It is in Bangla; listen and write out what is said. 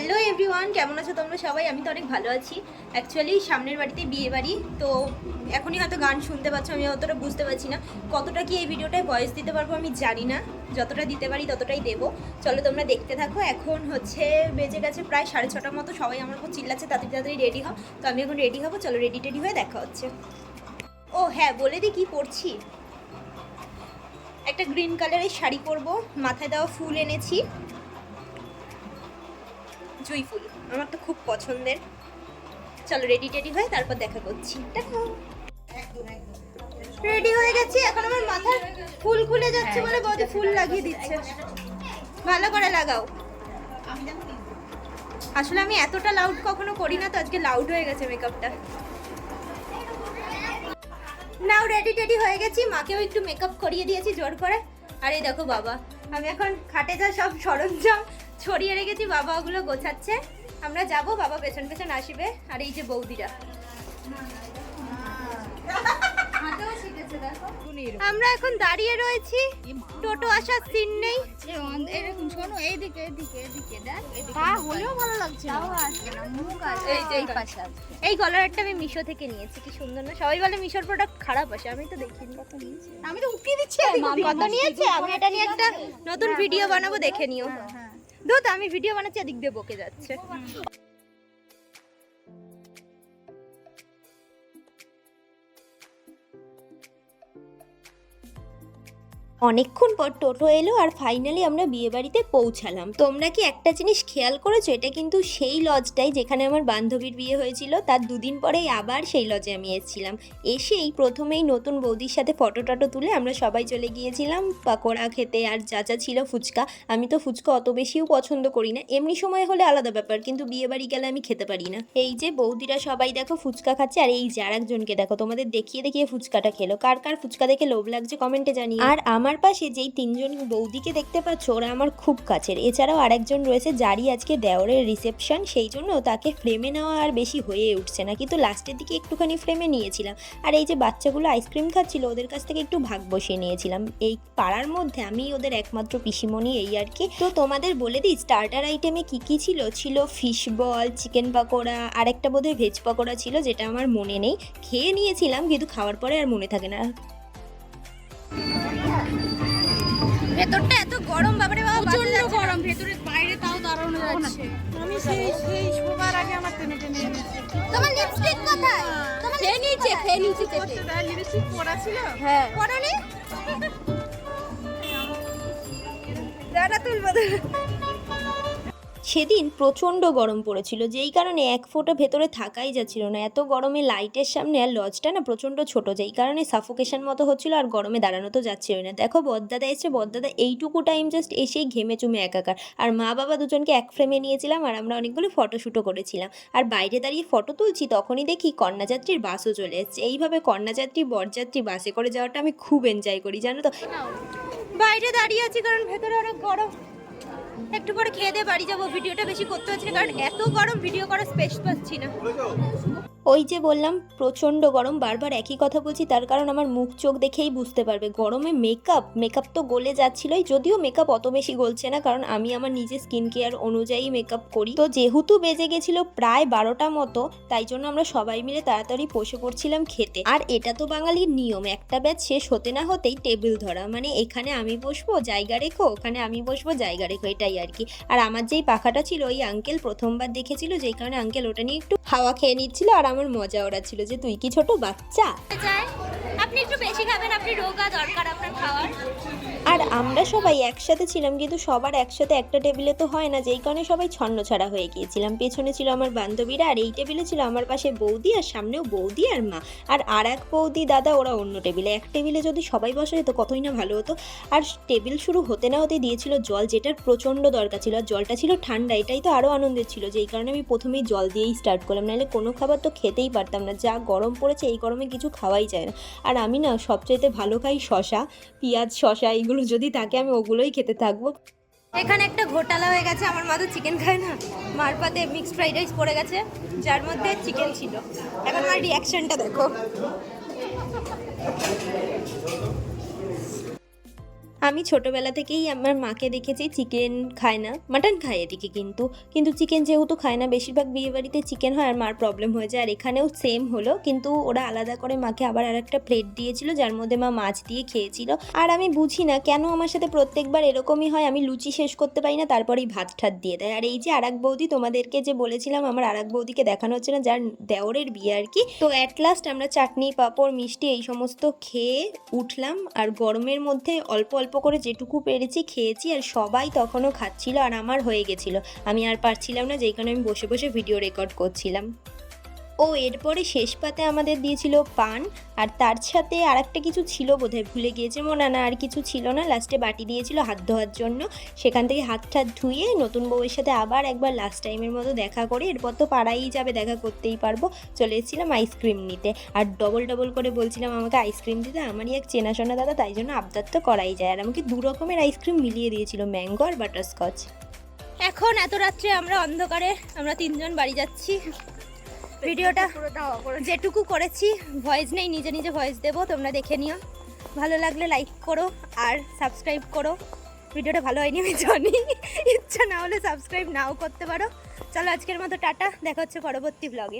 হ্যালো এভরিওয়ান, কেমন আছো তোমরা সবাই? আমি তো অনেক ভালো আছি। অ্যাকচুয়ালি সামনের বাড়িতে বিয়ে বাড়ি, তো এখনই হয়তো গান শুনতে পাচ্ছ। আমি অতটা বুঝতে পারছি না কতটা কি এই ভিডিওটায় ভয়েস দিতে পারবো, আমি জানি না। যতটা দিতে পারি ততটাই দেবো। চলো তোমরা দেখতে থাকো। এখন হচ্ছে বেজে গেছে প্রায় 6:30 মতো। সবাই আমার উপর চিল্লাচ্ছে তাড়াতাড়ি তাড়াতাড়ি রেডি হও। তো আমি এখন রেডি হবো। চলো রেডি টেডি হয়ে দেখা হচ্ছে। ও হ্যাঁ, বলে দিই কী পরছি। একটা গ্রিন কালারের শাড়ি পরবো, মাথায় দেওয়া ফুল এনেছি, জুঁই ফুল, আমার তো খুব পছন্দের। চলো রেডি টেডি হয়ে তারপর দেখা করছি। রেডি হয়ে গেছি, এখন আমার মাথার ফুল খুলে যাচ্ছে বলে বৌদি ফুল লাগিয়ে দিচ্ছে। ভালো করে লাগাও। আসলে আমি এতটা লাউড কখনো করি না, তো আজকে লাউড হয়ে গেছে মেকআপটা। নাও রেডি টেডি হয়ে গেছি, মাকেও একটু মেকআপ করিয়ে দিয়েছি জোর করে। আর এই দেখো বাবা, আমি এখন খাটে যা সব সরঞ্জাম ছড়িয়ে রেখেছি, বাবা ওগুলো গোছাচ্ছে। আমরা যাব, বাবা পেছন পেছন আসবে। আর এই যে বৌদিরা, আমরা এখন দাঁড়িয়ে রয়েছি, টোটো আসার সিন নেই। এরকম শোনো, এইদিকে এদিকে এদিকে দেখ, হলেও ভালো লাগছে। এই কলারটা আমি মিশো থেকে নিয়েছি, কি সুন্দর না? সবাই বলে মিশোর প্রোডাক্ট খারাপ আসে, আমি তো দেখিনি। আমি তো উকিয়ে দিচ্ছি। কত নিয়েছে? আমি এটা নিয়ে একটা নতুন ভিডিও বানাবো, দেখে নিও। ধুত, আমি ভিডিও বানাচ্ছি, এদিক দিয়ে বকে যাচ্ছে। অনেকক্ষণ পর টোটো এলো আর ফাইনালি আমরা বিয়ে বাড়িতে পৌঁছালাম। তোমরা কি একটা জিনিস খেয়াল করেছো? এটা কিন্তু সেই লজটাই যেখানে আমার বান্ধবীর বিয়ে হয়েছিল। তার দুদিন পরেই আবার সেই লজে আমি এসেছিলাম। এসেই প্রথমেই নতুন বৌদির সাথে ফটো টটো তুলে আমরা সবাই চলে গিয়েছিলাম পাকোড়া খেতে, আর যা যা ছিল ফুচকা। আমি তো ফুচকা অত বেশিও পছন্দ করি না, এমনি সময় হলে আলাদা ব্যাপার, কিন্তু বিয়ে বাড়ি গেলে আমি খেতে পারি না। এই যে বৌদিরা সবাই দেখো ফুচকা খাচ্ছে, আর এই যে আরেকজনকে দেখো, তোমাদের দেখিয়ে দেখিয়ে ফুচকাটা খেলো। কার কার ফুচকা দেখে লোভ লাগছে কমেন্টে জানিয়ে। আর আমার পাশে যেই তিনজন বৌদিকে দেখতে পাচ্ছ, ওরা আমার খুব কাছের। এছাড়াও আরেকজন রয়েছে যারই আজকে দেওরের রিসেপশন, সেই জন্য তাকে ফ্রেমে নেওয়া আর বেশি হয়ে উঠছে না, কিন্তু লাস্টের দিকে একটুখানি ফ্রেমে নিয়েছিলাম। আর এই যে বাচ্চাগুলো আইসক্রিম খাচ্ছিল, ওদের কাছ থেকে একটু ভাগ বসিয়ে নিয়েছিলাম। এই পাড়ার মধ্যে আমি ওদের একমাত্র পিসিমণি, এই আর কি। তো তোমাদের বলে দিই স্টার্টার আইটেমে কি কি ছিল। ছিল ফিশ বল, চিকেন পাকোড়া, আর একটা বোধহয় ভেজ পাকোড়া ছিল, যেটা আমার মনে নেই। খেয়ে নিয়েছিলাম কিন্তু খাওয়ার পরে আর মনে থাকে না। ভেতরটা এত গরম, বাবারে বাবা, প্রচন্ড গরম ভেতরে, বাইরে তাও দাঁড়ানো যাচ্ছে। আমি সেই শোবার আগে আমার টেনে টেনে এনেছি। তোমার লিপস্টিক কোথায়? তোমার খেয়ে নিয়েছে লিপস্টিক পরা ছিল। হ্যাঁ, পরানি দাঁড়া তুলবো। সেদিন প্রচণ্ড গরম পড়েছিল, যেই কারণে এক ফোঁটা ভেতরে থাকাই যাচ্ছিল না। এত গরমে লাইটের সামনে, আর লজটা না প্রচণ্ড ছোট, যেই কারণে সাফোকেশন মতো হচ্ছিল, আর গরমে দাঁড়ানো তো যাচ্ছিল না। দেখো বদ্দাদা এসছে, বদ্দাদা এইটুকু টাইম জাস্ট এসেই ঘেমে চুমে একাকার। আর মা বাবা দুজনকে এক ফ্রেমে নিয়েছিলাম, আর আমরা অনেকগুলো ফটোশ্যুটও করেছিলাম। আর বাইরে দাঁড়িয়ে ফটো তুলছি, তখনই দেখি কন্যাযাত্রীর বাসও চলে এসছে। এইভাবে কন্যাযাত্রী বরযাত্রী বাসে করে যাওয়াটা আমি খুব এনজয় করি, জানো তো। বাইরে দাঁড়িয়ে আছি কারণ ভেতরে অনেক গরম। একটু পরে খেয়ে দিয়ে বাড়ি যাবো। ভিডিওটা বেশি করতে পারছি না কারণ এত গরম, ভিডিও করার স্পেস পাচ্ছি না। ওই যে বললাম প্রচণ্ড গরম, বারবার একই কথা বলছি, তার কারণ আমার মুখ চোখ দেখেই বুঝতে পারবে। গরমে মেকআপ তো গলে যাচ্ছিলই, যদিও মেকআপ অত বেশি গলছে না, কারণ আমি আমার নিজের স্কিন কেয়ার অনুযায়ী মেকআপ করি। তো যেহেতু বেজে গেছিলো প্রায় 12টা মতো, তাই জন্য আমরা সবাই মিলে তাড়াতাড়ি বসে পড়ছিলাম খেতে। আর এটা তো বাঙালির নিয়ম, একটা ব্যাচ শেষ হতে না হতেই টেবিল ধরা, মানে এখানে আমি বসবো জায়গা রেখো, ওখানে আমি বসবো জায়গা রেখো, এটাই আর কি। আর আমার যেই পাখাটা ছিল, ওই আঙ্কেল প্রথমবার দেখেছিল, যেই কারণে আঙ্কেল ওটা নিয়ে একটু হাওয়া খেয়ে নিচ্ছিল, আর আমার মজা ওড়াচ্ছিল যে তুই কি ছোট বাচ্চা, আপনি একটু বেশি খাবেন, আপনি রোগা, দরকার আপনার খাওয়ার। আর আমরা সবাই একসাথে ছিলাম, কিন্তু সবার একসাথে একটা টেবিলে তো হয় না, যেই কারণে সবাই ছন্ন ছাড়া হয়ে গিয়েছিলাম। পেছনে ছিল আমার বান্ধবীরা, আর এই টেবিলে ছিল আমার পাশে বৌদি, আর সামনেও বৌদি আর মা, আর এক বৌদি দাদা, ওরা অন্য টেবিলে। এক টেবিলে যদি সবাই বসে যেত কতই না ভালো হতো। আর টেবিল শুরু হতে না হতে দিয়েছিল জল, যেটার প্রচণ্ড দরকার ছিল, আর জলটা ছিল ঠান্ডা, এটাই তো আরও আনন্দের ছিল, যেই কারণে আমি প্রথমেই জল দিয়েই স্টার্ট করলাম, নাহলে কোনো খাবার তো খেতেই পারতাম না। যা গরম পড়েছে, এই গরমে কিছু খাওয়াই যায় না। আর আমি না সবচাইতে ভালো খাই শশা, পেঁয়াজ, শশা, এইগুলো যদি থাকে আমি ওগুলোই খেতে থাকবো। এখানে একটা ঘোটালা হয়ে গেছে, আমার মা তো চিকেন খায় না, মার পাতে মিক্সড ফ্রাইড রাইস পড়ে গেছে, যার মধ্যে চিকেন ছিল। এখন আমার রিয়াকশনটা দেখো। আমি ছোটোবেলা থেকেই আমার মাকে দেখেছি চিকেন খায় না, মাটন খায় এদিকে, কিন্তু চিকেন যেহেতু খায় না, বেশিরভাগ বিয়েবাড়িতে চিকেন হয় আর মার প্রবলেম হয়ে যায়। আর এখানেও সেম হলো, কিন্তু ওরা আলাদা করে মাকে আবার আরেকটা প্লেট দিয়েছিল যার মধ্যে মা মাছ দিয়ে খেয়েছিল। আর আমি বুঝি না কেন আমার সাথে প্রত্যেকবার এরকমই হয়, আমি লুচি শেষ করতে পারি না, তারপরেই ভাত ঠাত দিয়ে দেয়। আর এই যে আরেক বৌদি, তোমাদেরকে যে বলেছিলাম আমার আরেক বৌদিকে দেখানো হচ্ছে না, যার দেওরের বিয়ে আর কি। তো অ্যাট লাস্ট আমরা চাটনি পাঁপড় মিষ্টি এই সমস্ত খেয়ে উঠলাম, আর গরমের মধ্যে অল্প অল্প করে যেটুকু পেরেছি খেয়েছি, আর সবাই তখনও খাচ্ছিল আর আমার হয়ে গেছিলো। আমি আর পারছিলাম না, যেই কারণে আমি বসে বসে ভিডিও রেকর্ড করছিলাম। ও এরপরে শেষ পাতে আমাদের দিয়েছিল পান, আর তার সাথে আর একটা কিছু ছিল বোধহয়, ভুলে গিয়েছে, না আর কিছু ছিল না। লাস্টে বাটি দিয়েছিল হাত ধোয়ার জন্য, সেখান থেকে হাত ঠাত ধুয়ে নতুন বউয়ের সাথে আবার একবার লাস্ট টাইমের মতো দেখা করে, এরপর তো পাড়াই যাবে, দেখা করতেই পারবো। চলে এসেছিলাম আইসক্রিম নিতে, আর ডবল করে বলছিলাম আমাকে আইসক্রিম দিতে। আমারই এক চেনাশোনা দাদা, তাই জন্য আবদার তো করাই যায়। আর আমাকে 2 রকমের আইসক্রিম মিলিয়ে দিয়েছিল, ম্যাঙ্গো আর বাটারস্কচ। এখন এত রাত্রে আমরা অন্ধকারে আমরা 3 জন বাড়ি যাচ্ছি। ভিডিওটা যেটুকু করেছি ভয়েস নেই, নিজে নিজে ভয়েস দেবো, তোমরা দেখে নিও। ভালো লাগলে লাইক করো আর সাবস্ক্রাইব করো। ভিডিওটা ভালো হয়নি আমি জানি, ইচ্ছা না হলে সাবস্ক্রাইব নাও করতে পারো। চলো আজকের মতো টাটা, দেখা হচ্ছে পরবর্তী ব্লগে।